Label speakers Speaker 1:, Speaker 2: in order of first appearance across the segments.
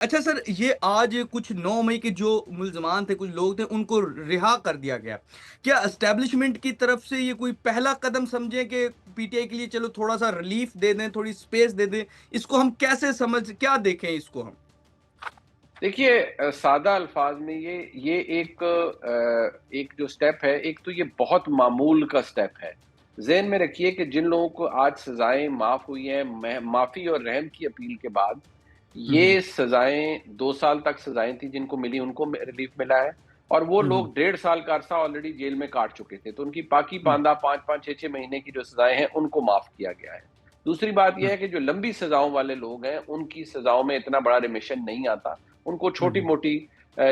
Speaker 1: اچھا سر، یہ آج کچھ 9 مئی کے جو ملزمان تھے، کچھ لوگ تھے، ان کو رہا کر دیا گیا. کیا اسٹیبلشمنٹ کی طرف سے یہ کوئی پہلا قدم سمجھیں کہ پی ٹی آئی کے لیے چلو تھوڑا سا ریلیف دے دیں، تھوڑی سپیس دے دیں؟ اس کو ہم کیسے کیا دیکھیں اس کو ہم؟
Speaker 2: دیکھیے، سادہ الفاظ میں یہ ایک جو سٹیپ ہے، ایک تو یہ بہت معمول کا سٹیپ ہے. ذہن میں رکھیے کہ جن لوگوں کو آج سزائیں معاف ہوئی ہیں معافی اور رحم کی اپیل کے بعد،
Speaker 1: ہوں
Speaker 2: یہ سزائیں 2 سال تک سزائیں تھیں جن کو ملی، ان کو ریلیف ملا ہے. اور وہ
Speaker 1: ہوں
Speaker 2: لوگ 1.5 سال کا عرصہ آلریڈی جیل میں کاٹ چکے تھے، تو ان کی باقی
Speaker 1: ہوں
Speaker 2: باندھا 5-5 6 6 مہینے کی جو سزائیں ہیں ان کو معاف کیا گیا ہے. دوسری بات یہ
Speaker 1: ہوں
Speaker 2: ہے کہ جو لمبی سزاؤں والے لوگ ہیں ان کی سزاؤں میں اتنا بڑا ریمیشن نہیں آتا. ان کو چھوٹی
Speaker 1: ہوں
Speaker 2: موٹی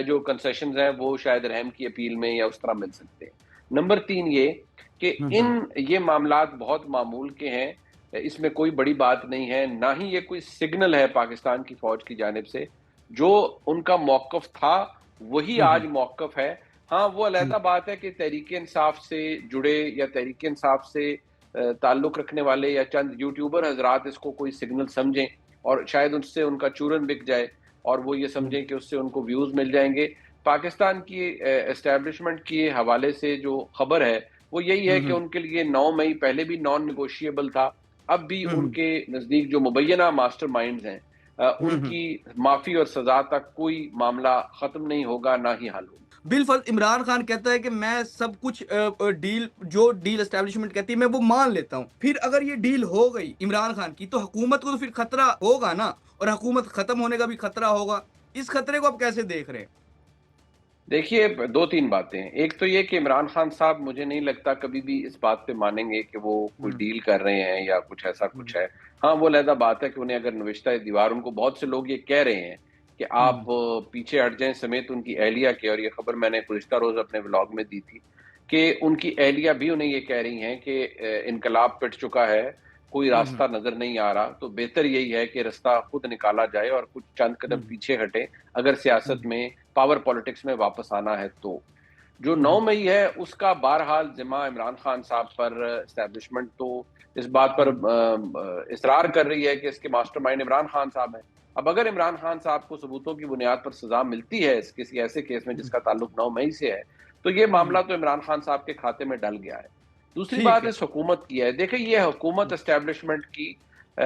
Speaker 2: جو کنسیشنز ہیں وہ شاید رحم کی اپیل میں یا اس طرح مل سکتے ہیں. نمبر 3 یہ کہ
Speaker 1: ہوں
Speaker 2: یہ معاملات بہت معمول کے ہیں، اس میں کوئی بڑی بات نہیں ہے، نہ ہی یہ کوئی سگنل ہے پاکستان کی فوج کی جانب سے. جو ان کا موقف تھا وہی
Speaker 1: ہوں
Speaker 2: آج موقف ہے. ہاں، وہ
Speaker 1: ہوں
Speaker 2: علیحدہ بات ہے کہ تحریک انصاف سے جڑے یا تحریک انصاف سے تعلق رکھنے والے یا چند یوٹیوبر حضرات اس کو کوئی سگنل سمجھیں اور شاید اس سے ان کا چورن بک جائے اور وہ یہ
Speaker 1: ہوں
Speaker 2: سمجھیں کہ اس سے ان کو ویوز مل جائیں گے. پاکستان کی اسٹیبلشمنٹ کے حوالے سے جو خبر ہے وہ یہی ہے کہ
Speaker 1: ہوں
Speaker 2: ان کے لیے 9 مئی پہلے بھی نان نیگوشیبل تھا. اب بھی ان
Speaker 1: ہوں
Speaker 2: کے نزدیک جو مبینہ ماسٹر مائنڈز ہیں ان
Speaker 1: ہوں
Speaker 2: کی معافی اور سزا تک کوئی معاملہ ختم نہیں ہوگا، نہ ہی حل ہوگا.
Speaker 1: بالفرض عمران خان کہتا ہے کہ میں سب کچھ ڈیل جو ڈیل اسٹیبلشمنٹ کہتی ہے میں وہ مان لیتا ہوں. پھر اگر یہ ڈیل ہو گئی عمران خان کی تو حکومت کو تو پھر خطرہ ہوگا نا، اور حکومت ختم ہونے کا بھی خطرہ ہوگا. اس خطرے کو آپ کیسے دیکھ رہے ہیں؟
Speaker 2: دیکھیے، 2-3 باتیں. ایک تو یہ کہ عمران خان صاحب مجھے نہیں لگتا کبھی بھی اس بات پہ مانیں گے کہ وہ کوئی
Speaker 1: ہوں
Speaker 2: ڈیل کر رہے ہیں یا کچھ ایسا
Speaker 1: ہوں
Speaker 2: کچھ ہے. ہاں، وہ علیحدہ بات ہے کہ انہیں اگر نوشتہ دیوار، ان کو بہت سے لوگ یہ کہہ رہے ہیں کہ
Speaker 1: ہوں
Speaker 2: آپ پیچھے ہٹ جائیں، سمیت ان کی اہلیہ کے. اور یہ خبر میں نے گزشتہ روز اپنے ولاگ میں دی تھی کہ ان کی اہلیہ بھی انہیں یہ کہہ رہی ہیں کہ انقلاب پٹ چکا ہے، کوئی
Speaker 1: ہوں
Speaker 2: راستہ نظر نہیں آ رہا، تو بہتر یہی ہے کہ راستہ خود نکالا جائے اور کچھ چند قدم
Speaker 1: ہوں
Speaker 2: پیچھے ہٹیں اگر سیاست
Speaker 1: ہوں
Speaker 2: میں، پاور پالیٹکس میں واپس آنا ہے. تو جو
Speaker 1: ہوں
Speaker 2: 9 مئی ہے اس کا بہرحال ذمہ عمران خان صاحب پر اسٹیبلشمنٹ تو اس بات پر
Speaker 1: ہوں
Speaker 2: اصرار کر رہی ہے کہ اس کے ماسٹر مائنڈ عمران خان صاحب ہیں. اب اگر عمران خان صاحب کو ثبوتوں کی بنیاد پر سزا ملتی ہے اس کسی ایسے کیس میں جس کا تعلق 9 مئی سے ہے، تو یہ
Speaker 1: ہوں
Speaker 2: معاملہ تو عمران خان صاحب کے کھاتے میں ڈل گیا ہے. دوسری
Speaker 1: ٹھیک
Speaker 2: بات
Speaker 1: ہے.
Speaker 2: اس حکومت کی ہے. دیکھیں، یہ حکومت اسٹیبلشمنٹ کی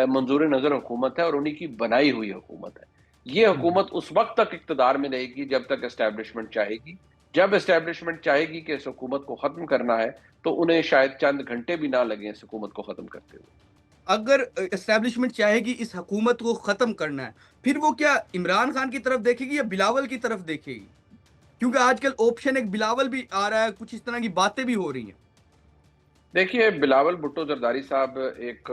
Speaker 2: منظور نظر حکومت ہے اور انہی کی بنائی ہوئی حکومت ہے. یہ
Speaker 1: ہوں
Speaker 2: حکومت اس وقت تک اقتدار میں رہے گی جب تک اسٹیبلشمنٹ چاہے گی. جب اسٹیبلشمنٹ چاہے گی کہ اس حکومت کو ختم کرنا ہے تو انہیں شاید چند گھنٹے بھی نہ لگیں اس حکومت کو ختم کرتے ہوئے.
Speaker 1: اگر اسٹیبلشمنٹ چاہے گی اس حکومت کو ختم کرنا ہے، پھر وہ کیا عمران خان کی طرف دیکھے گی یا بلاول کی طرف دیکھے گی؟ کیونکہ آج کل آپشن ایک بلاول بھی آ رہا ہے، کچھ اس طرح کی باتیں بھی ہو رہی ہیں.
Speaker 2: دیکھیے، بلاول بھٹو زرداری صاحب ایک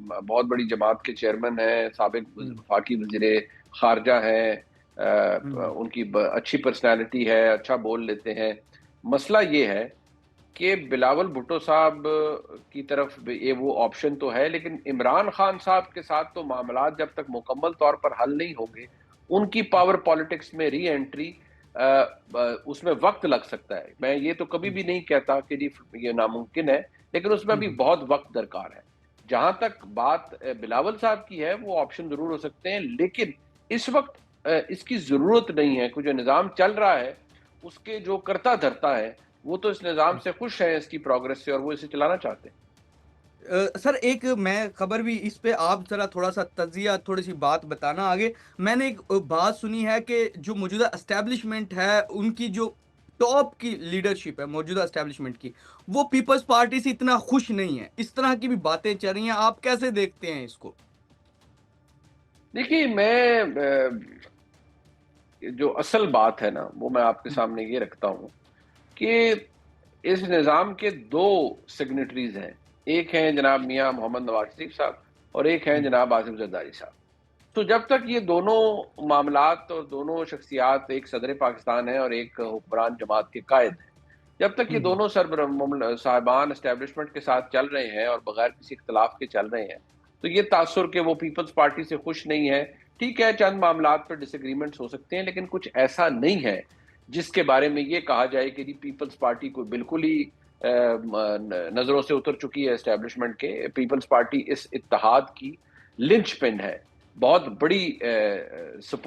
Speaker 2: بہت بڑی جماعت کے چیئرمین ہیں، سابق
Speaker 1: ہوں
Speaker 2: وفاقی وزیر خارجہ ہیں.
Speaker 1: ہوں
Speaker 2: ان کی اچھی پرسنالٹی ہے، اچھا بول لیتے ہیں. مسئلہ یہ ہے کہ بلاول بھٹو صاحب کی طرف یہ وہ آپشن تو ہے، لیکن عمران خان صاحب کے ساتھ تو معاملات جب تک مکمل طور پر حل نہیں ہوں گے، ان کی پاور پالیٹکس میں ری انٹری اس میں وقت لگ سکتا ہے. میں یہ تو کبھی بھی نہیں کہتا کہ یہ ناممکن ہے، لیکن اس میں بھی
Speaker 1: ہوں
Speaker 2: بہت وقت درکار ہے. جہاں تک بات بلاول صاحب کی ہے، وہ آپشن ضرور ہو سکتے ہیں، لیکن اس وقت اس کی ضرورت نہیں ہے. جو نظام چل رہا ہے اس کے جو کرتا دھرتا ہے وہ تو اس نظام سے خوش ہیں، اس کی پروگرس سے، اور وہ اسے چلانا چاہتے ہیں.
Speaker 1: سر ایک میں خبر بھی اس پہ آپ ذرا تھوڑا سا تجزیہ، تھوڑی سی بات بتانا آگے. میں نے ایک بات سنی ہے کہ جو موجودہ اسٹیبلشمنٹ ہے ان کی جو ٹاپ کی لیڈرشپ ہے موجودہ اسٹیبلشمنٹ کی، وہ پیپلز پارٹی سے اتنا خوش نہیں ہے. اس طرح کی بھی باتیں چل رہی ہیں، آپ کیسے دیکھتے ہیں اس کو؟
Speaker 2: دیکھیے، میں جو اصل بات ہے نا وہ میں آپ کے سامنے یہ رکھتا ہوں کہ اس نظام کے 2 سگنیٹریز ہیں. ایک ہیں جناب میاں محمد نواز شریف صاحب اور ایک ہیں جناب آصف زرداری صاحب. تو جب تک یہ دونوں معاملات اور دونوں شخصیات، ایک صدر پاکستان ہے اور ایک حکمران جماعت کے قائد ہیں، جب تک یہ دونوں صاحبان اسٹیبلشمنٹ کے ساتھ چل رہے ہیں اور بغیر کسی اختلاف کے چل رہے ہیں، تو یہ تاثر کہ وہ پیپلز پارٹی سے خوش نہیں ہے. ٹھیک ہے، چند معاملات پر ڈس ایگریمنٹس ہو سکتے ہیں، لیکن کچھ ایسا نہیں ہے جس کے بارے میں یہ کہا جائے کہ پیپلز پارٹی کو بالکل ہی نظروں سے اتر چکی ہے. اسٹیبلشمنٹ کے پیپلز پارٹی اس اتحاد کی لنچ پن ہے، بہت بڑی